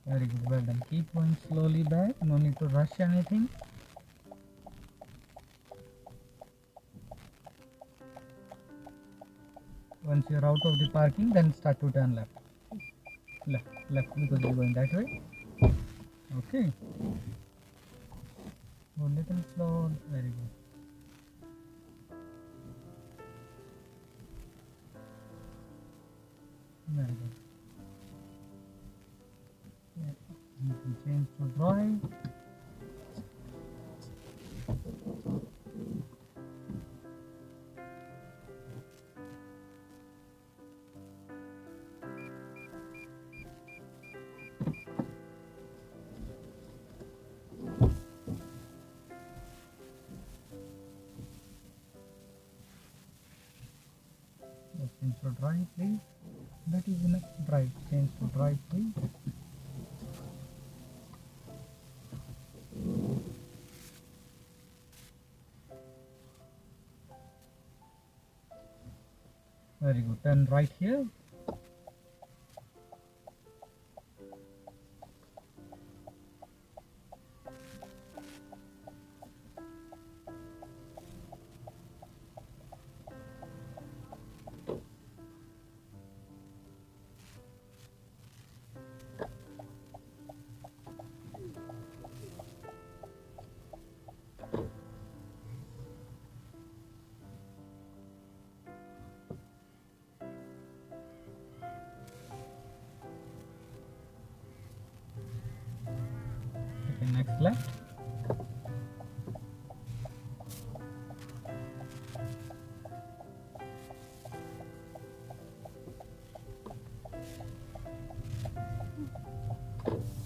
Very good, well done. Keep going slowly back, no need to rush anything. Once you're out of the parking, then start to turn left. Left, because you're going that way. Okay. Go a little slow. Very good. Very good. Yeah. You can change to drive. Change to drive, please. That is enough. Drive. Change to drive, please. Very good. Turn right here. Okay, next left.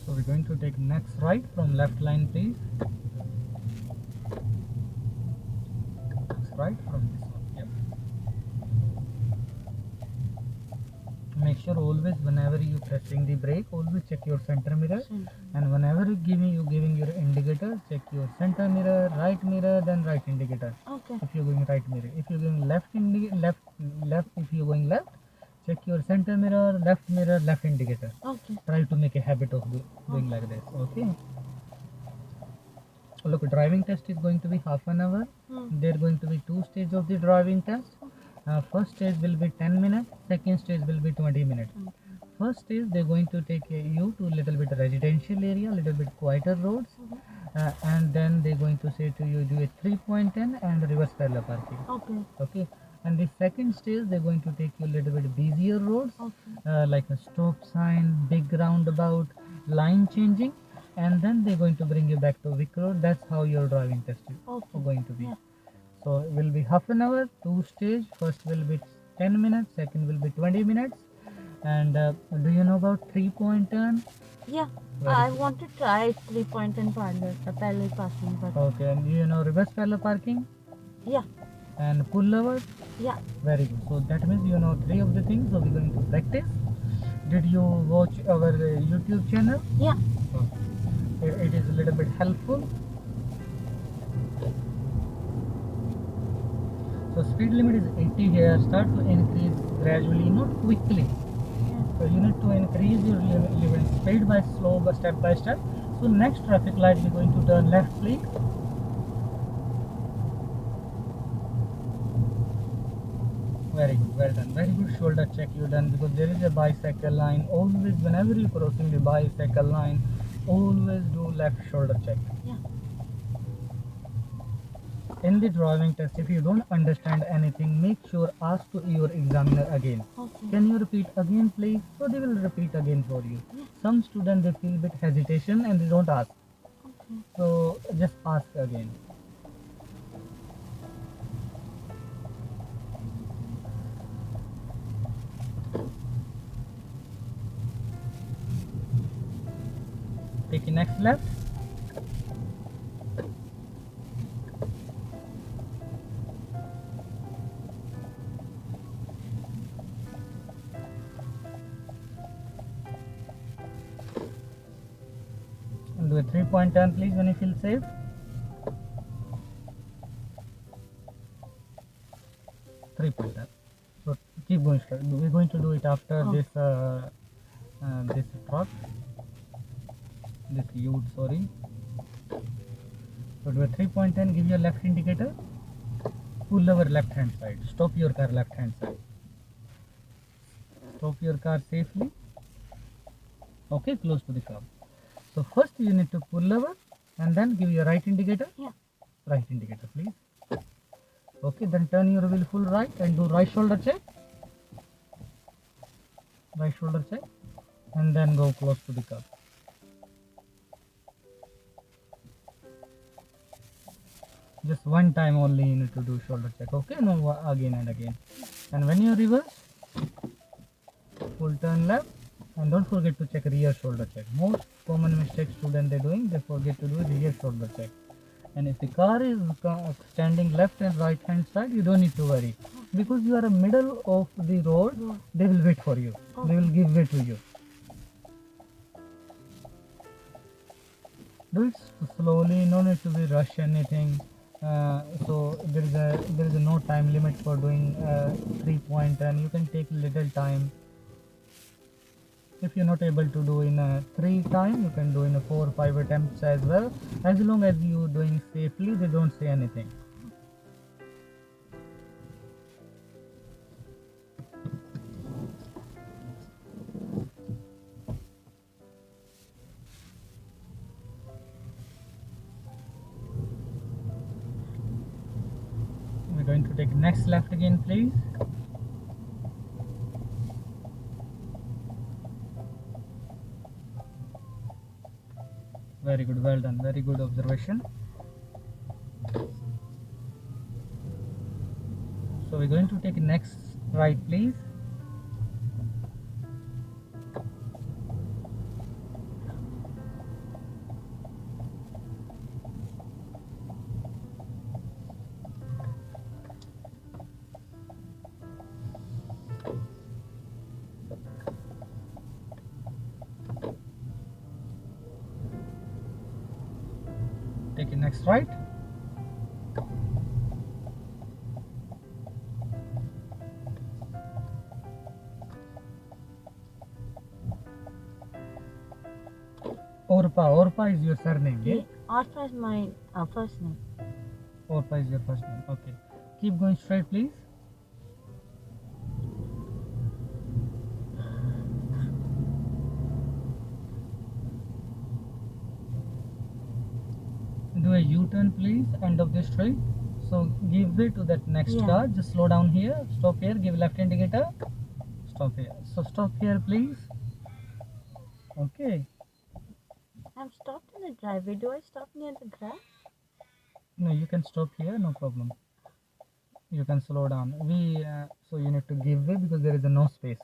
So we're going to take next right from left line, please. Next right from this one. Yep. Make sure always whenever you pressing the brake, always check your center mirror. And whenever you giving your indicator, check your center mirror, then right indicator. Okay. If you're going right mirror, if you're going left if you're going left, check your center mirror, left indicator. Okay. Try to make a habit of doing like this. Okay. Look, driving test is going to be half an hour. There are going to be two stages of the driving test. First stage will be 10 minutes. Second stage will be 20 minutes. First stage they're going to take you to a little bit residential area, little bit quieter roads, and then they're going to say to you do a 3.10 and reverse parallel parking. Okay. Okay. And the second stage they're going to take you a little bit busier roads, like a stop sign, big roundabout, line changing, and then they're going to bring you back to Vic Road. That's how your driving test is going to be. Yeah. So it will be half an hour, two stage. First will be 10 minutes, second will be 20 minutes. And do you know about 3-point turn? Yeah. Very I good. want to try 3-point and parallel parking, but Okay, and do you know reverse parallel parking yeah, and pull over? yeah. Very good. So that means you know three of the things. So we're going to practice. Did you watch our YouTube channel? Yeah. It is a little bit helpful. So speed limit is 80 here. Start to increase gradually, not quickly. So you need to increase your limit speed by step by step. So next traffic light we're going to turn left, please. Very good, well done. Very good shoulder check you done, because there is a bicycle line. Always whenever you're crossing the bicycle line, always do left shoulder check. Yeah. In the driving test, if you don't understand anything, make sure ask to your examiner again. Okay. Can you repeat again, please? So they will repeat again for you. Yeah. Some students they feel bit hesitation and they don't ask. Okay. So just ask again. Take the next left. And do a 3-point turn, please, when you feel safe. Three-point turn. So keep going straight. We're going to do it after this truck. this U, sorry. So do a 3.10, give your left indicator, pull over left hand side, stop your car left hand side. Stop your car safely. Okay, close to the curb. So first you need to pull over and then give your right indicator. Yeah. Right indicator, please. Okay, then turn your wheel full right and do right shoulder check. Right shoulder check. And then go close to the curb. Just one time only you need to do shoulder check. Okay, no again and again. And when you reverse, full turn left. And don't forget to check rear shoulder check. Most common mistakes students they're doing, they forget to do rear shoulder check. And if the car is standing left and right hand side, you don't need to worry. Because you are in middle of the road, they will wait for you. They will give way to you. Do it slowly, no need to be rush anything. So there is no time limit for doing 3.10. You can take little time. If you're not able to do in a 3 time, you can do in a 4 or 5 attempts as well. As long as you're doing safely, they don't say anything. We're going to take next left again, please. Very good, well done, very good observation. So we're going to take next right, please. Take it next right. Orpa is your surname, yeah? Orpa is my first name. Orpa is your first name, okay. Keep going straight, please. Do a U-turn, please, end of the straight. So give way to that next car. Just slow down here, stop here, give left indicator, stop here. So stop here, please. Okay. I'm stopped in the driveway. Do I stop near the grass? No, you can stop here, no problem. You can slow down. So you need to give way because there is no space.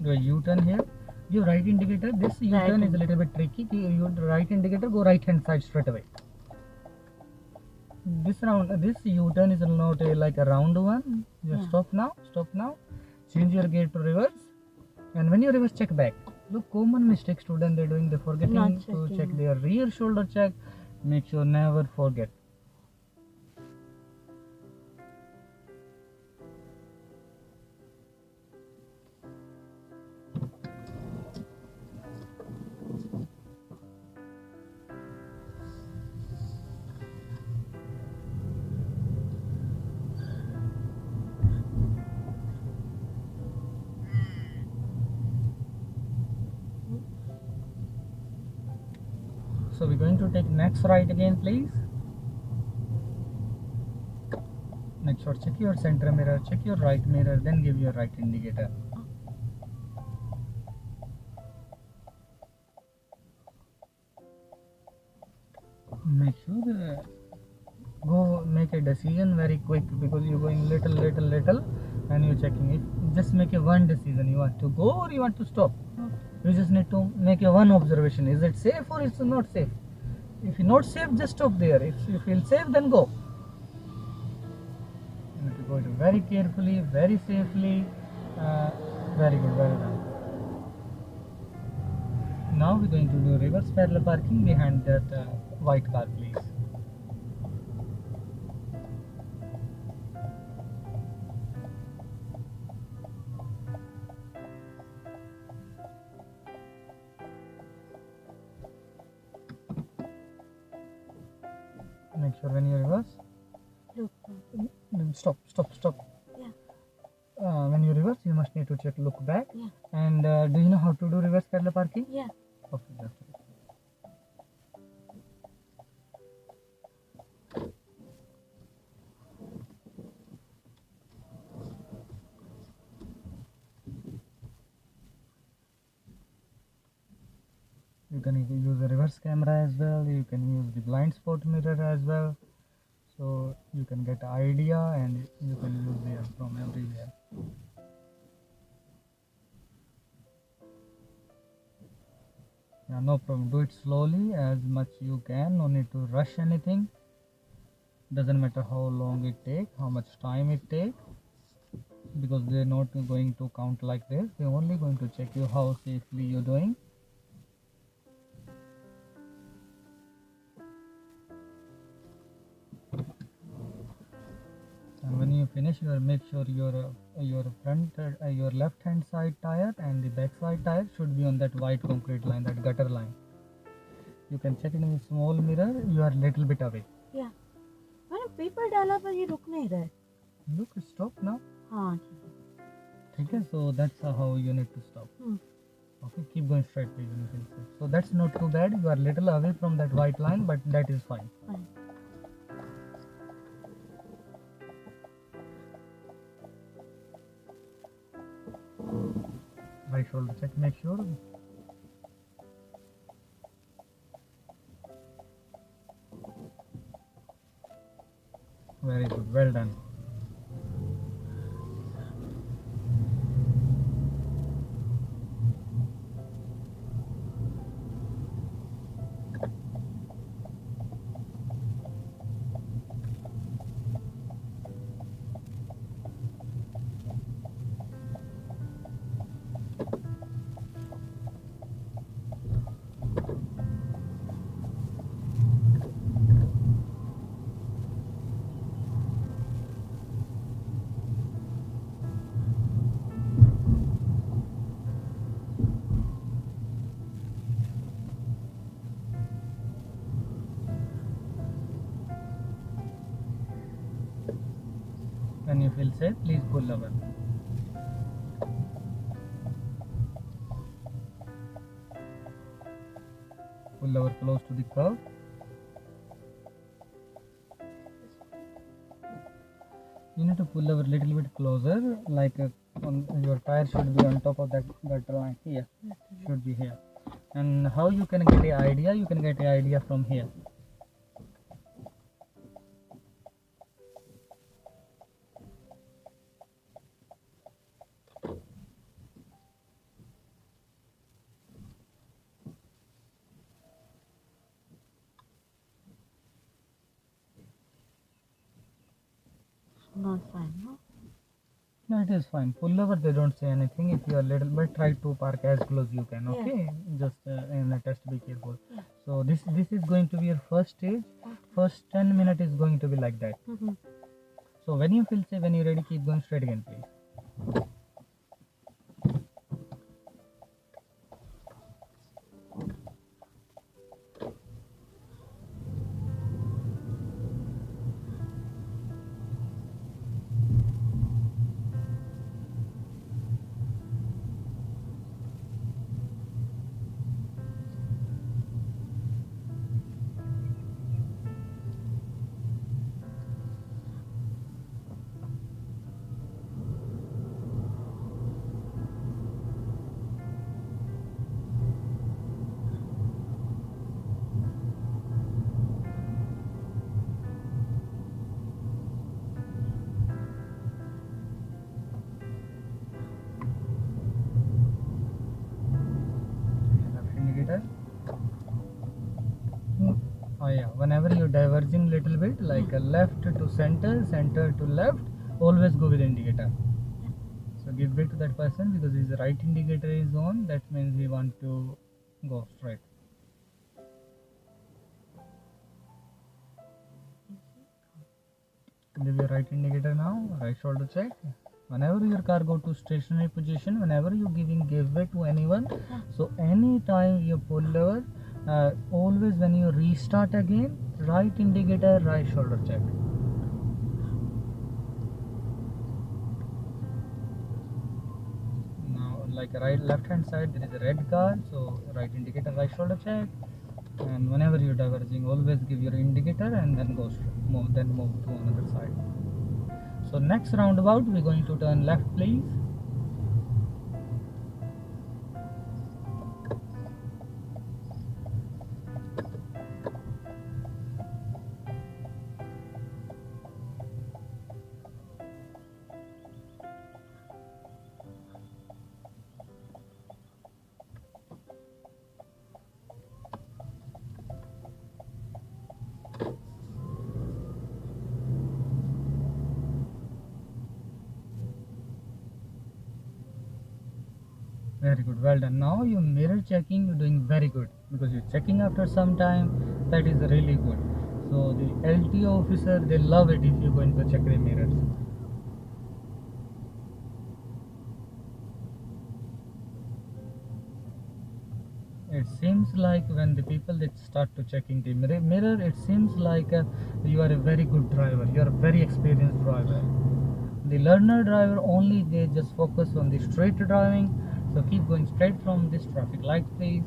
Do a U-turn here. Your right indicator. This U-turn is a little bit tricky. Your right indicator, go right hand side straight away. This U-turn is not like a round one. Just stop now. Change your gear to reverse. And when you reverse, check back. Look, common mistake student they're doing. They're forgetting to check their rear shoulder check. Make sure never forget. So we're going to take next right again, please. Next shot, check your center mirror, check your right mirror, then give your right indicator. Make sure go make a decision very quick because you're going little and you're checking it. Just make a one decision. You want to go or you want to stop. You just need to make a one observation. Is it safe or it's not safe? If you're not safe, just stop there. If you feel safe, then go. You need to go very carefully, very safely. Very good, very done. Now we're going to do reverse parallel parking behind that white car, please. Make sure when you reverse, Look. stop, stop, stop. Yeah. When you reverse, you must need to check look back. Yeah. And do you know how to do reverse parallel parking? Yeah. Okay, that's it. You can use a reverse camera as well. You can use the blind spot mirror as well. So you can get idea and you can use it from everywhere. Yeah, no problem. Do it slowly as much you can. No need to rush anything. Doesn't matter how long it take, how much time it take, because they're not going to count like this. They're only going to check you how safely you're doing. And when you finish, you make sure your front, your left hand side tire and the back side tire should be on that white concrete line, that gutter line. You can check it in a small mirror. You are little bit away. Yeah. मैंने paper डाला पर ये रुक नहीं रहा है. Look, stop now. हाँ. Okay, so that's how you need to stop. Okay, keep going straight, please. So that's not too bad. You are little away from that white line, but that is fine. Fine. Right shoulder check, make sure. Very good, well done. When you feel safe, please pull over. Pull over close to the curb. You need to pull over a little bit closer, like your tire should be on top of that gutter line here. Should be here. And how you can get the idea? You can get the idea from here. Not fine, no? No, it is fine. Pull over, they don't say anything. If you are little bit, try to park as close you can. Yeah. Okay, just in a test, be careful. Yeah. So this is going to be your first stage. Okay. First 10 minutes is going to be like that. Mm-hmm. So when you feel safe, when you're ready, keep going straight again, please. Left indicator. Oh yeah, whenever you're diverging little bit, like left to center, center to left, always go with indicator. So So give way to that person because his right indicator is on. That means he want to go straight. Give your right indicator now. Right shoulder check. Whenever your car go to stationary position, whenever you give way to anyone, so anytime you pull over, always when you restart again, right indicator, right shoulder check. Now like left hand side there is a red car, so right indicator, right shoulder check. And whenever you're diverging, always give your indicator and then move to another side. So next roundabout we're going to turn left, please. Very good, well done. Now your mirror checking, you're doing very good because you're checking after some time. That is really good. So the LTO officer, they love it if you're going to check the mirrors. It seems like when the people that start to checking the mirror, it seems like you are a very good driver. You are a very experienced driver. The learner driver only, they just focus on the straight driving. So keep going straight from this traffic light, please.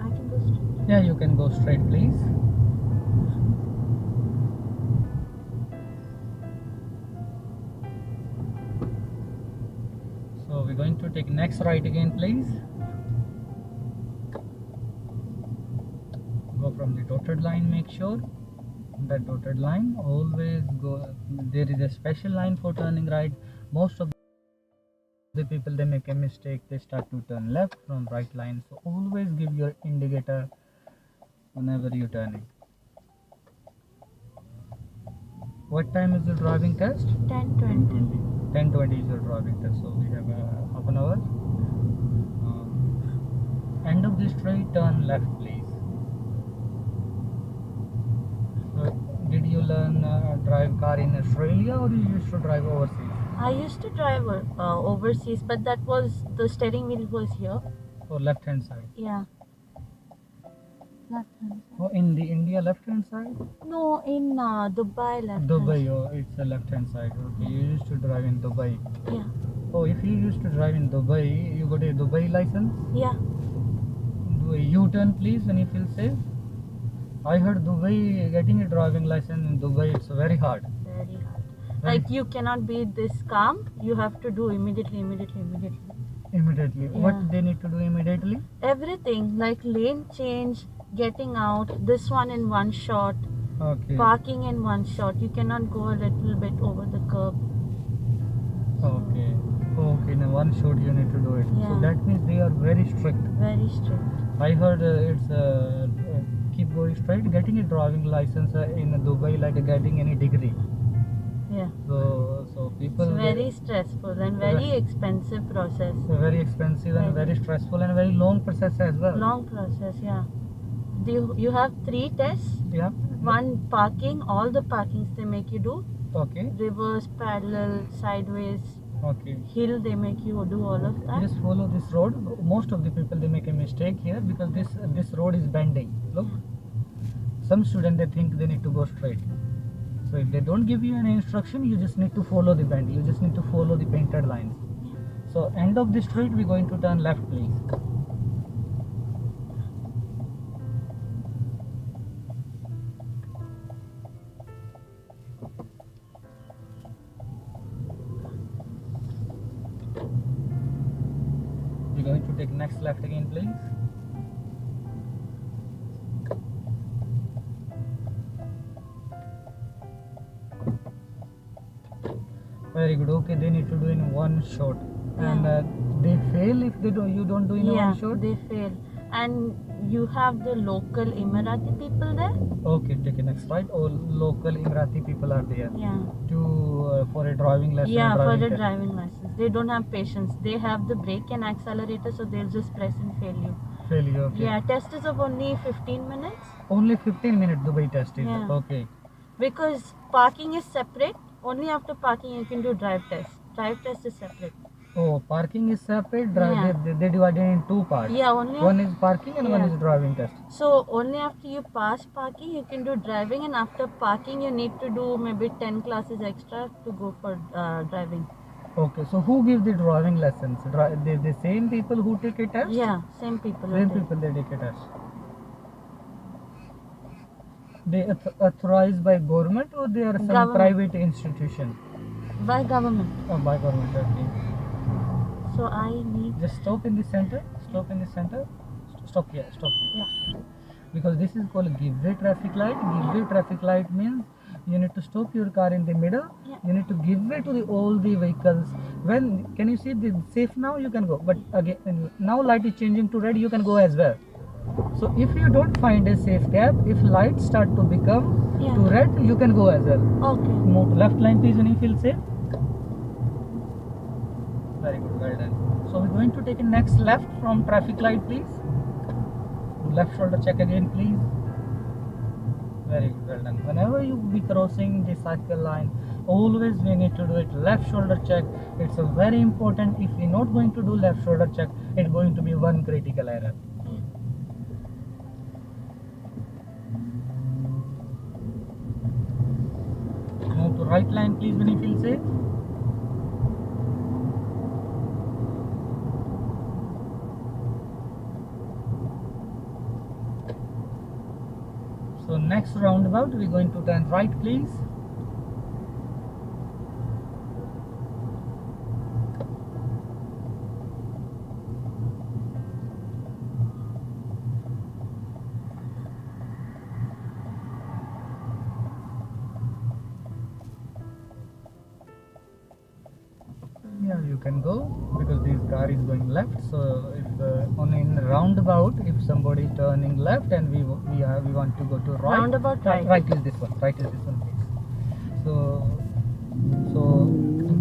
I can go straight. Yeah, you can go straight, please. So we're going to take next right again, please. Go from the dotted line, make sure that dotted line always go. There is a special line for turning right. Most of the people, they make a mistake, they start to turn left from right line. So always give your indicator whenever you're turning. What time is your driving test? 10:20. 10:20 is your driving test, so we have half an hour. End of the straight, turn left, please. So did you learn drive car in Australia or you used to drive overseas? I used to drive overseas, but that was the steering wheel was here. Or left hand side? Yeah. Left hand side. Oh, in the India left hand side? No, in Dubai left. Dubai, hand oh, it's the left hand side. Okay, you used to drive in Dubai. side. Yeah. Oh, if you used to drive in Dubai, you got a Dubai license? Yeah. Do a U-turn, please, when you feel safe. I heard Dubai, getting a driving license in Dubai, it's very hard. Very hard. Very- Like you cannot be this calm. You have to do immediately. Immediately. Yeah. What they need to do immediately? Everything like lane change, getting out, this one in one shot, Okay. parking in one shot. You cannot go a little bit over the curb. Okay. Okay. In one shot you need to do it. So Yeah. that means they are very strict. Very strict. I heard it's keep going straight. Getting a driving license in Dubai like getting any degree. Yeah. So people It's very stressful and very expensive process. very expensive and very stressful and very long process as well. Long process, yeah. You have 3 tests. Yeah. One parking, all the parkings they make you do. Okay. Reverse, parallel, sideways, Okay. hill they make you do all of that. Just follow this road. Most of the people they make a mistake here because this road is bending. Look, some students they think they need to go straight. So if they don't give you any instruction, you just need to follow the bend. You just need to follow the painted lines. So end of the street, we're going to turn left, please. We're going to take next left again, please. Very good. Okay, they need to do in one shot, and they fail if they don't. You don't do in Yeah, one shot. they fail. And you have the local Emirati people there. Okay, take a next right. All local Emirati people are there Yeah. to for a driving lesson. Yeah, for driving the test. driving license. They don't have patience. They have the brake and accelerator, so they'll just press and fail you. Fail you. Okay. Yeah, test is of only 15 minutes. Only 15-minute Dubai test is. Yeah. Okay. Because parking is separate. Only after parking you can do drive test. Drive test is separate. Oh, parking is separate. Drive. Yeah. They divided in two parts. Yeah, only One is parking and one Yeah. is driving test. So only after you pass parking you can do driving, and after parking you need to do maybe 10 classes extra to go for driving. Okay. So who give the driving lessons? The same people who take a test. Yeah, same people. Same are there. people they take a test. They authorized by government or they are some Government. private institution? By government. Oh, by government. Okay. So I need. Just stop in the center. Stop in the center. Stop here. Stop here. Yeah. Because this is called give way traffic light. Give way traffic light means you need to stop your car in the middle. Yeah. You need to give way to all the vehicles. When can you see the safe now? You can go. But again, now light is changing to red. You can go as well. So if you don't find a safe gap, if lights start to become Yeah. to red, you can go as well. Okay. Move to left line, please, when you feel safe. Very good, well done. So we're going to take a next left from traffic light, please. Left shoulder check again, please. Very good, well done. Whenever you be crossing the cycle line, always we need to do it left shoulder check. It's a very important. If we're not going to do left shoulder check, it's going to be one critical error. Move to right line, please, when you feel safe. So next roundabout, we're going to turn right, please. Yeah, you can go because this car is going left. So if on in roundabout, if somebody is turning left and we want to go to right. Roundabout right. Right is this one. Right is this one, please. So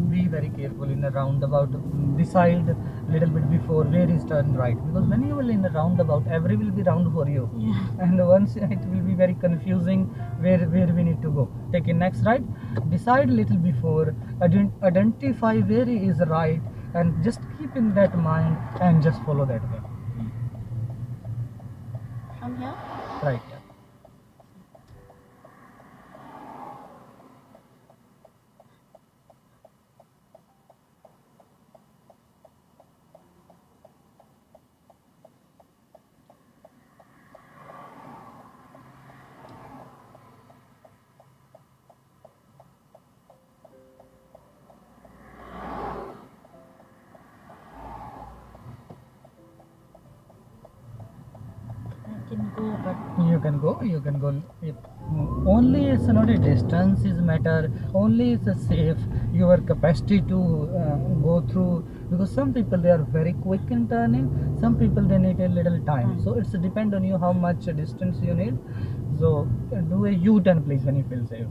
be very careful in the roundabout. Decide little bit before where is turn right, because when you will in the roundabout, every will be round for you. Yeah. And once it will be very confusing where we need to go. Take a next right. Decide little before. Identify where is right, and just keep in that mind and just follow that way. From here? Right. You can go. Only it's not a distance is matter. Only it's a safe your capacity to go through, because some people they are very quick in turning. Some people they need a little time. So it's depend on you how much distance you need. So do a U-turn please when you feel safe.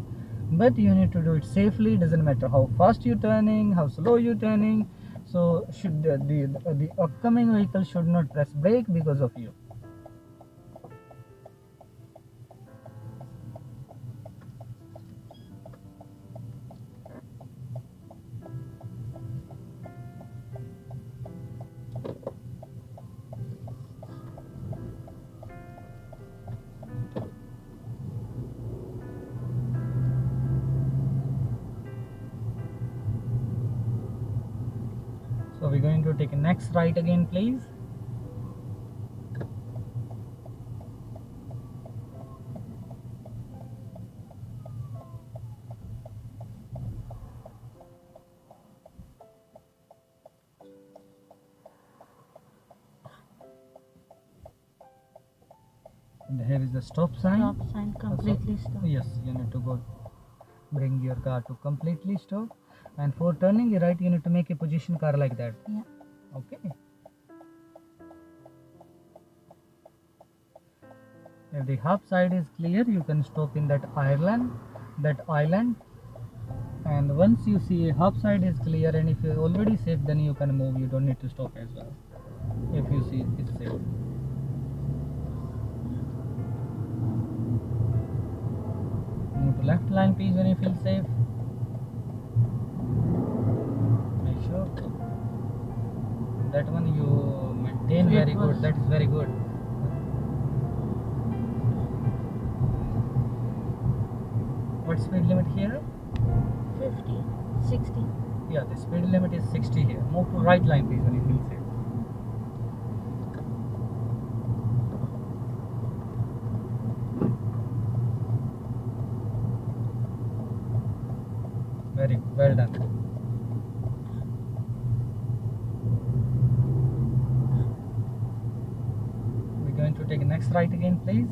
But you need to do it safely. Doesn't matter how fast you're turning, how slow you're turning. So should the upcoming vehicle should not press brake because of you. So we're going to take a next right again, please. And here is the stop sign. Stop sign, completely stop. Yes, you need to go bring your car to completely stop. And for turning right, you need to make a position car like that. Yeah. Okay. If the half side is clear, you can stop in that island. And once you see half side is clear, and if you're already safe, then you can move. You don't need to stop as well. If you see it's safe. Move to left line, please, when you feel safe. Make sure that one you maintain very good. That is very good. What speed limit here? 50, 60. Yeah, the speed limit is 60 here. Move to right line, please, when you feel safe. Very good. Well done. We're going to take next right again, please.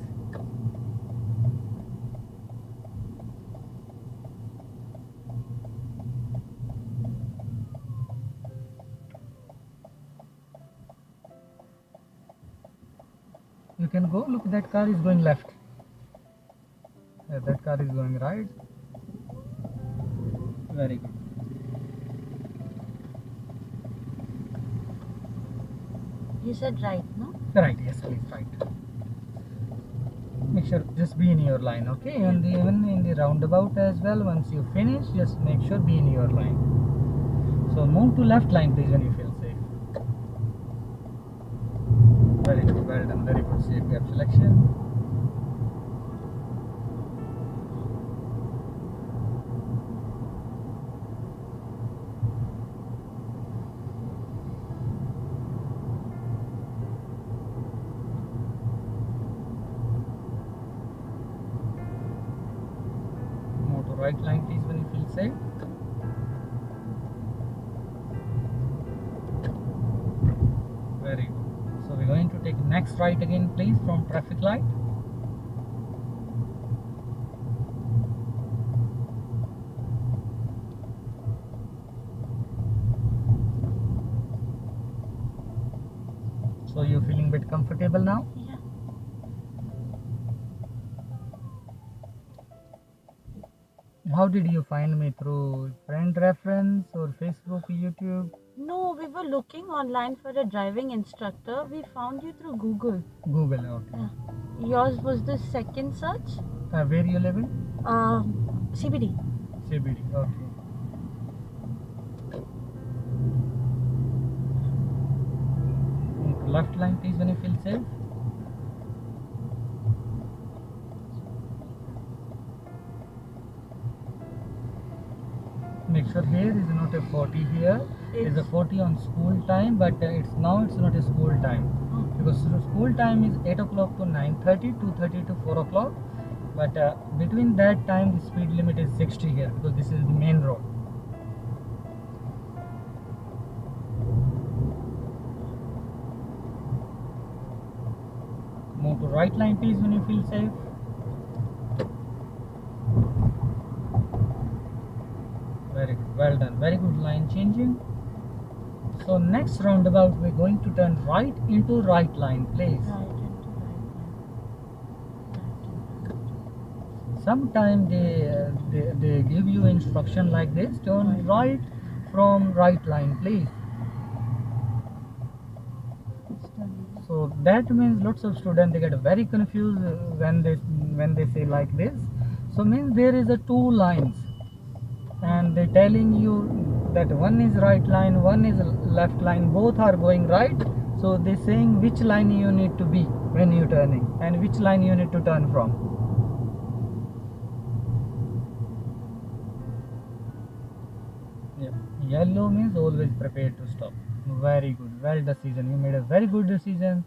You can go. Look, that car is going left. That car is going right. Very good. You said right, no? Right, yes, please, right. Make sure just be in your line, okay? And even in the roundabout as well, once you finish, just make sure be in your line. So move to left line, please, when you feel safe. Very good, well done, very good. Safe gap selection. Move to right line, please, when you feel safe. Very good. So we're going to take next right again, please, from traffic light. So you're feeling a bit comfortable now? Yeah. How did you find me? Through friend reference or Facebook, YouTube? No, we were looking online for a driving instructor. We found you through Google. Google, okay. Yeah. Yours was the second search. Where you living? CBD. CBD, okay. Left line, please, when you feel safe. Make sure here is not a 40 here. It's a 40 on school time, but it's not a school time. Because school time is 8 o'clock to 9:30, 2:30 to 4 o'clock. But between that time, the speed limit is 60 here, because this is the main road. Move Move to right line please when you feel safe. Very good, well done, very good line changing. So next roundabout we're going to turn right into right line please. Right into right line. Sometimes they give you instruction like this, turn right from right line please. So that means lots of students they get very confused when they say like this. So means there is a two lines and they're telling you that one is right line, one is left line, both are going right. So they're saying which line you need to be when you're turning and which line you need to turn from. Yeah. Yellow means always prepared to stop. Very good, well decision. You made a very good decision.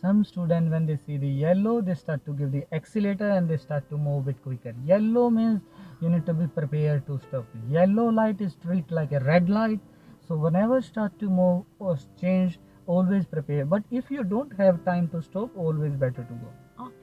Some students when they see the yellow they start to give the accelerator and they start to move it quicker. Yellow means you need to be prepared to stop. Yellow light is treated like a red light, so whenever start to move or change always prepare, but if you don't have time to stop always better to go. Okay.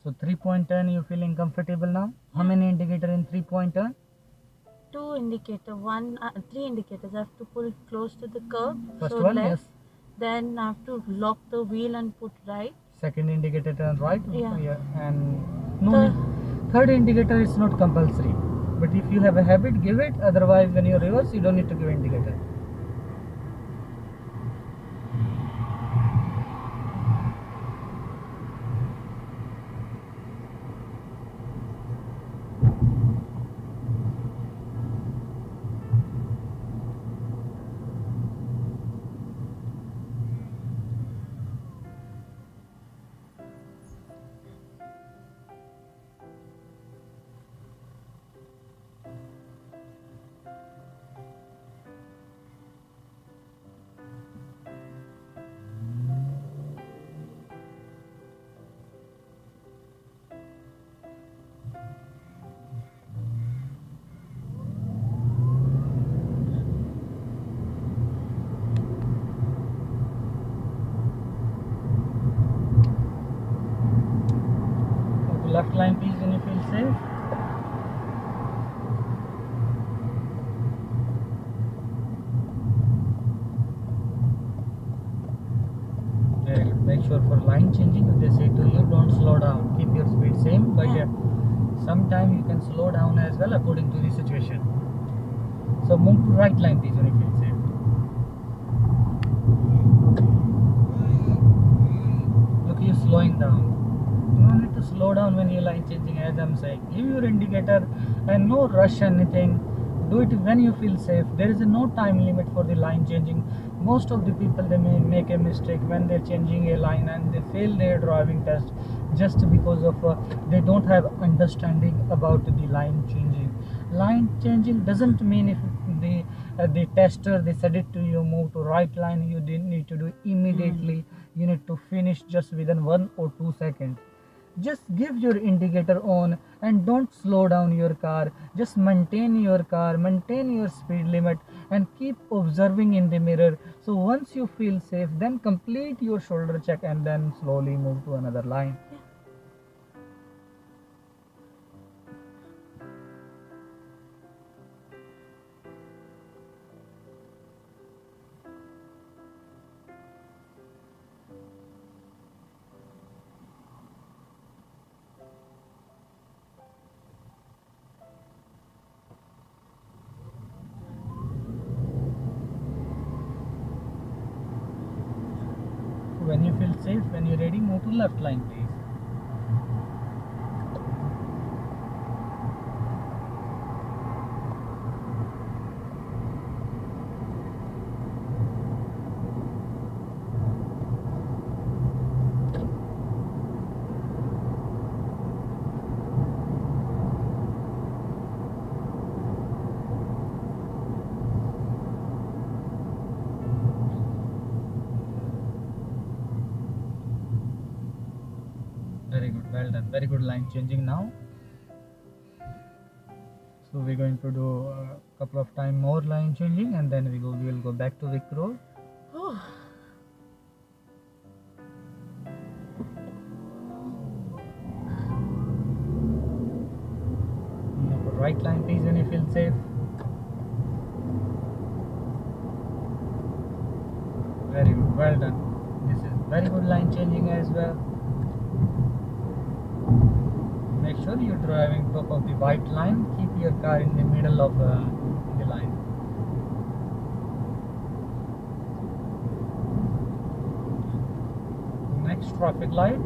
So 3-point turn you feeling comfortable now? How many indicator in 3-point turn? 2 indicator, 3 indicators. I have to pull close to the curb. First so one, left. yes. Then I have to lock the wheel and put right. Second indicator turn right. Yeah. And no, third indicator is not compulsory. But if you have a habit, give it. Otherwise, when you reverse, you don't need to give indicator. Left line please when you feel safe. Very good. Make sure for line changing if they say to you don't slow down, keep your speed same, but sometimes you can slow down as well according to the situation. So move to right line please when you feel safe. Look, you're slowing down. You don't need to slow down when you're line changing, as I'm saying. Give your indicator and no rush anything. Do it when you feel safe. There is no time limit for the line changing. Most of the people they may make a mistake when they're changing a line and they fail their driving test just because of they don't have understanding about the line changing. Line changing doesn't mean if the tester they said it to you move to right line you didn't need to do immediately. You need to finish just within 1 or 2 seconds. Just give your indicator on and don't slow down your car. Just maintain your car, maintain your speed limit and keep observing in the mirror. So once you feel safe, then complete your shoulder check and then slowly move to another line. When you feel safe, when you're ready, move to left line please. Well done. Very good line changing now. So we're going to do a couple of time more line changing, and then we will go back to Vic Road. Right line please when you feel safe. Very good, well done. This is very good line changing as well. Make sure you're driving top of the white line. Keep your car in the middle of the line. Next traffic light,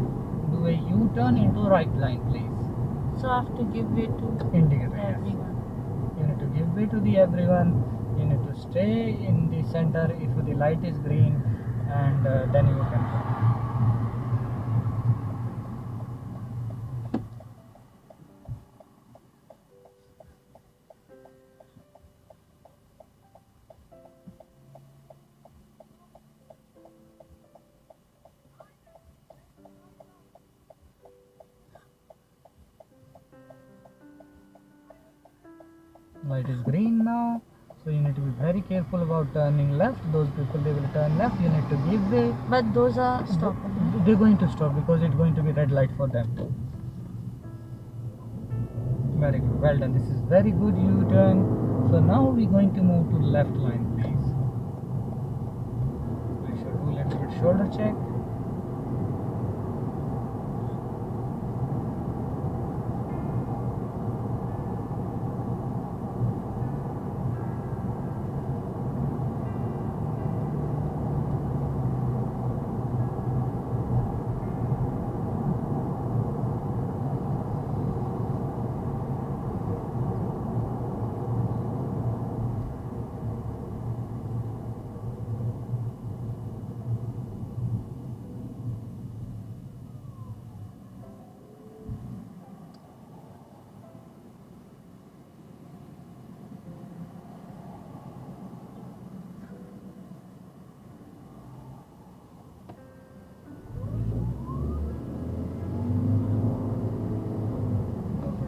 do a U-turn into right line please. So I have to give way to Indicator, yes. everyone. You need to give way to the everyone. You need to stay in the center if the light is green, and then you can go. Light is green now, so you need to be very careful about turning left. Those people, they will turn left, you need to give way. But those are stopping. They're going to stop because it's going to be red light for them. Very good, well done. This is very good U-turn. So now we're going to move to left line please. We should do a little bit shoulder check.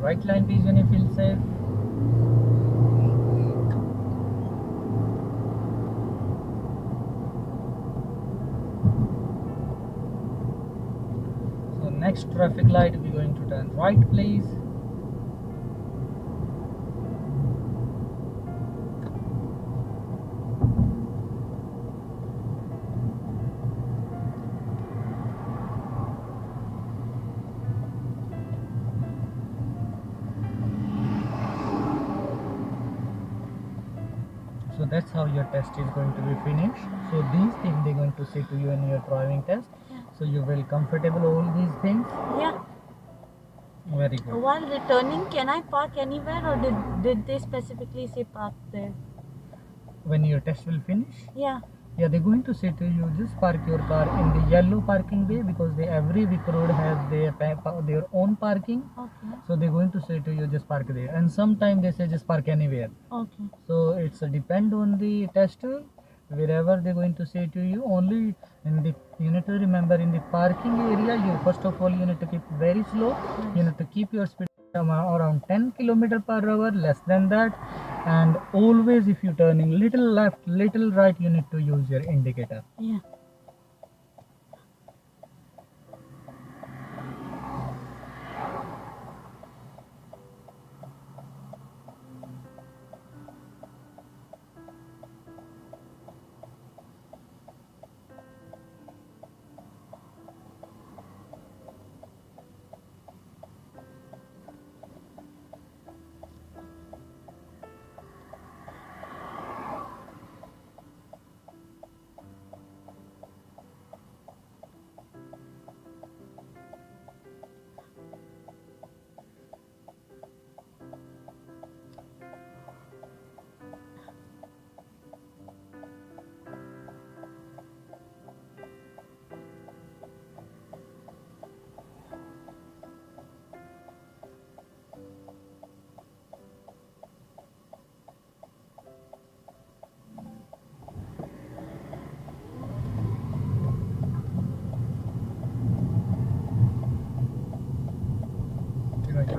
Right line please when you feel safe. So next traffic light we're going to turn right please. So that's how your test is going to be finished. So these things they're going to say to you in your driving test. Yeah. So you will comfortable all these things. Yeah. Very good. While returning, can I park anywhere, or did they specifically say park there? When your test will finish, Yeah. yeah, they're going to say to you just park your car in the yellow parking bay, because every Vic Road has their own parking. Okay. So they're going to say to you just park there, and sometimes they say just park anywhere. Okay. So it's a depend on the tester. Wherever they're going to say to you, only in the, you need to remember in the parking area, you first of all you need to keep very slow. You need to keep your speed around 10 km/h, less than that. And always if you turning little left, little right, you need to use your indicator. Yeah.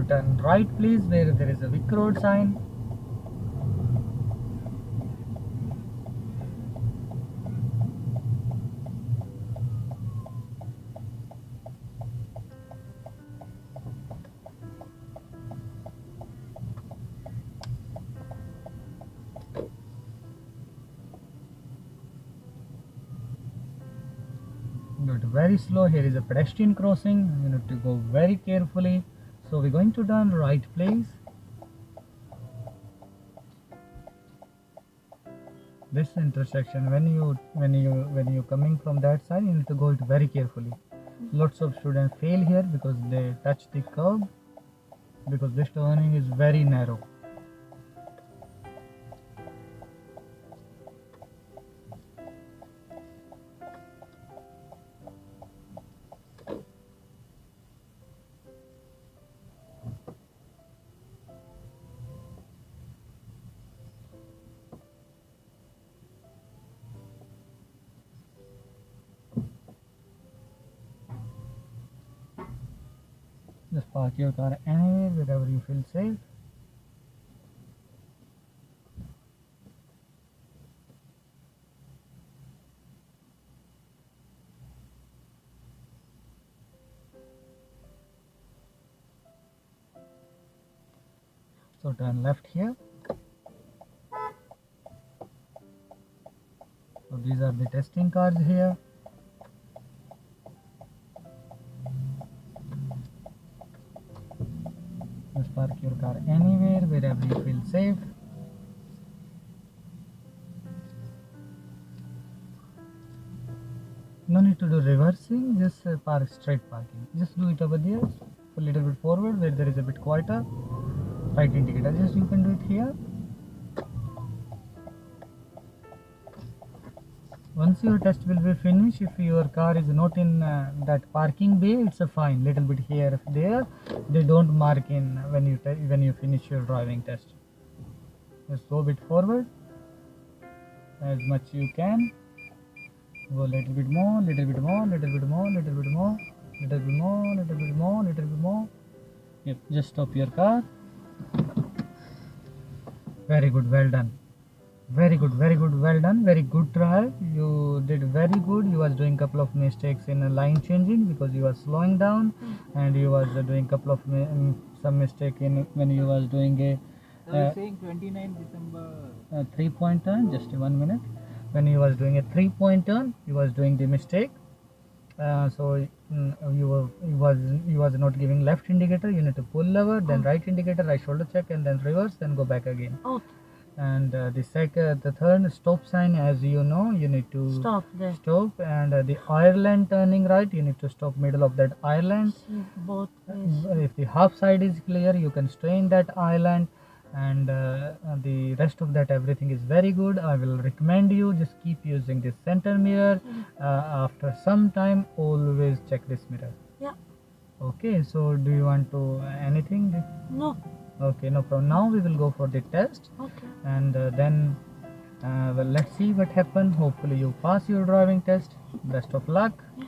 turn right please where there is a Vic Road sign. Good, very slow. Here is a pedestrian crossing. You need to go very carefully. So we're going to turn right please. This intersection, when you coming from that side, you need to go it very carefully. Lots of students fail here because they touch the curb, because this turning is very narrow. Just park your car anywhere, wherever you feel safe. So turn left here. So these are the testing cars here. Just park your car anywhere, wherever you feel safe. No need to do reversing, just park straight parking. Just do it over there, a little bit forward where there is a bit quieter. Right indicator, just you can do it here. Once your test will be finished, if your car is not in that parking bay, it's a fine. Little bit here, there, they don't mark in when you finish your driving test. Just go a bit forward, as much you can. Go a little bit more, little bit more, little bit more, little bit more, little bit more, little bit more, little bit more. Yep, just stop your car. Very good, well done. Very good, well done. Very good try. You did very good. You was doing couple of mistakes in line changing because you was slowing doing, and you was doing couple of some mistake in when you was doing a saying 29 December. 3-point turn. Just 1 minute. When you was doing a 3-point turn, you was doing the mistake. So you was not giving left indicator. You need to pull lever, then right indicator, right shoulder check, and then reverse, then go back again. Okay. And the third stop sign, as you know, you need to Stop there. stop, and the Ireland turning right, you need to stop middle of that island. See both ways. If the half side is clear, you can stay in that island, and the rest of that everything is very good. I will recommend you just keep using this center mirror. After some time, always check this mirror. Yeah. Okay, so do you want to anything? No. Okay, no problem. Now we will go for the test, Okay. and then well, let's see what happens. Hopefully you pass your driving test. Best of luck. Yeah.